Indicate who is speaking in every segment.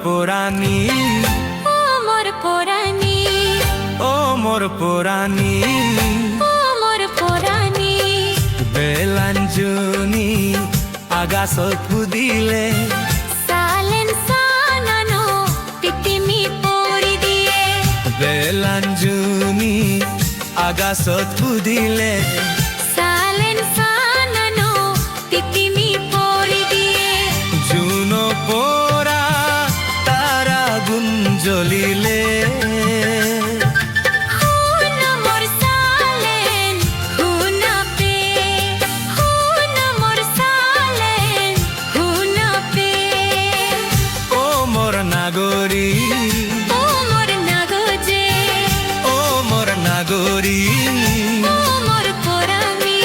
Speaker 1: পোরানি,
Speaker 2: ও মোর পোরানি,
Speaker 1: ও মোর পোরানি,
Speaker 2: ও মোর পোরানি।
Speaker 1: বেলাঞ্জুনি আগাছত পুদিলে
Speaker 2: সালেন সানানো তিতিমি পরি দিয়ে।
Speaker 1: বেলাঞ্জুনি আগাছত পুদিলে
Speaker 2: সালেন সানানো তিতিমি পরি দিয়ে।
Speaker 1: জুনো পোরা তারা গুন জ্বলিলে নাগরী,
Speaker 2: ও মোর নাগজে,
Speaker 1: ও মোর নাগরী,
Speaker 2: ও মোর পোরানি।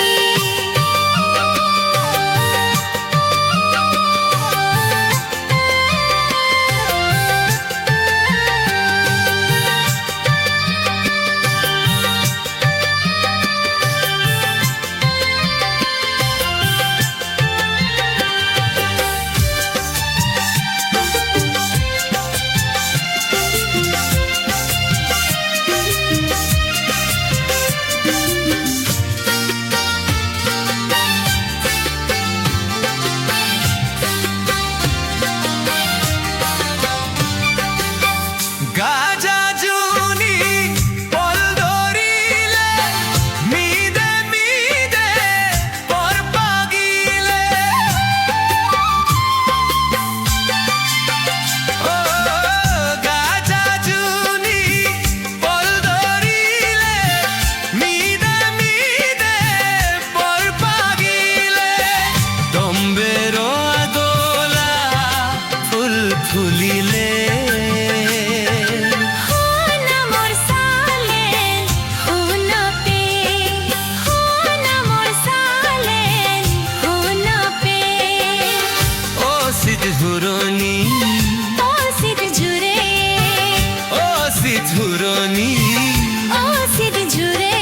Speaker 2: ফুলিলে হুনা মোর সালেন হুনা পে, হুনা মোর সালেন হুনা পে।
Speaker 1: ও সিদ ঝুরনি,
Speaker 2: ও সিদ ঝুরে,
Speaker 1: ও সিদ ঝুরনি,
Speaker 2: ও সিদ ঝুরে।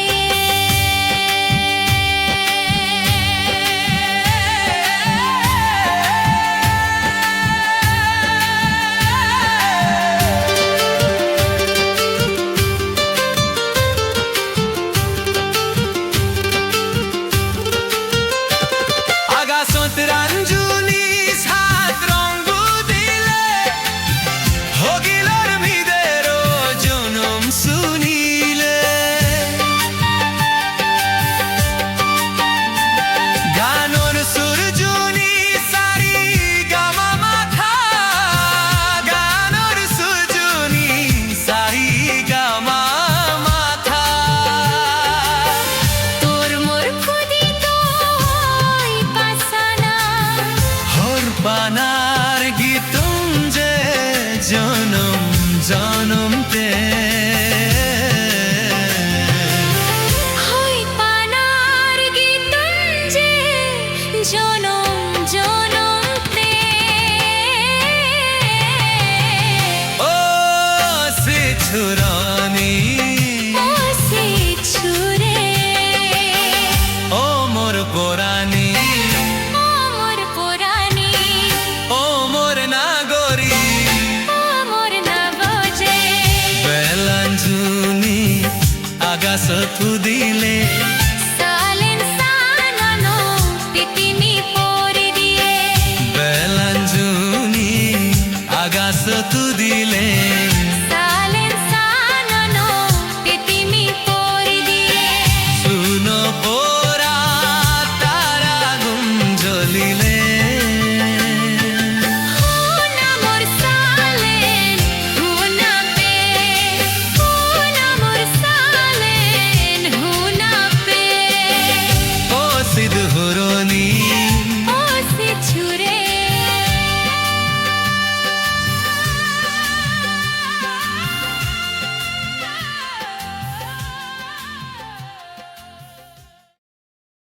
Speaker 1: রাঞ্জুনি সাত রঙ্গ দিলে হগিলার ভিদের জনম শুনিলে গানর সুরজুনি সারি গামা মাথা, গানর সুরজুনি সারি গামা মাথা।
Speaker 2: তোর মোর খুদিত ওই পাসানা,
Speaker 1: হর পানার গীতম যে জনম জনমতে
Speaker 2: হই পানার গীতম যে জনম জনমতে।
Speaker 1: ও সে ছুরানি,
Speaker 2: ও সে ছুরে,
Speaker 1: ও মোর পোরানি,
Speaker 2: ও মোর পোরানি,
Speaker 1: ও মোর নাগরী,
Speaker 2: ও মোর নাগজে।
Speaker 1: বেলাঞ্জুনি আগাছত দিলে
Speaker 2: সালেন সানানো তিতিমি পরি দিয়ে।
Speaker 1: বেলাঞ্জুনি আগাছত দিলে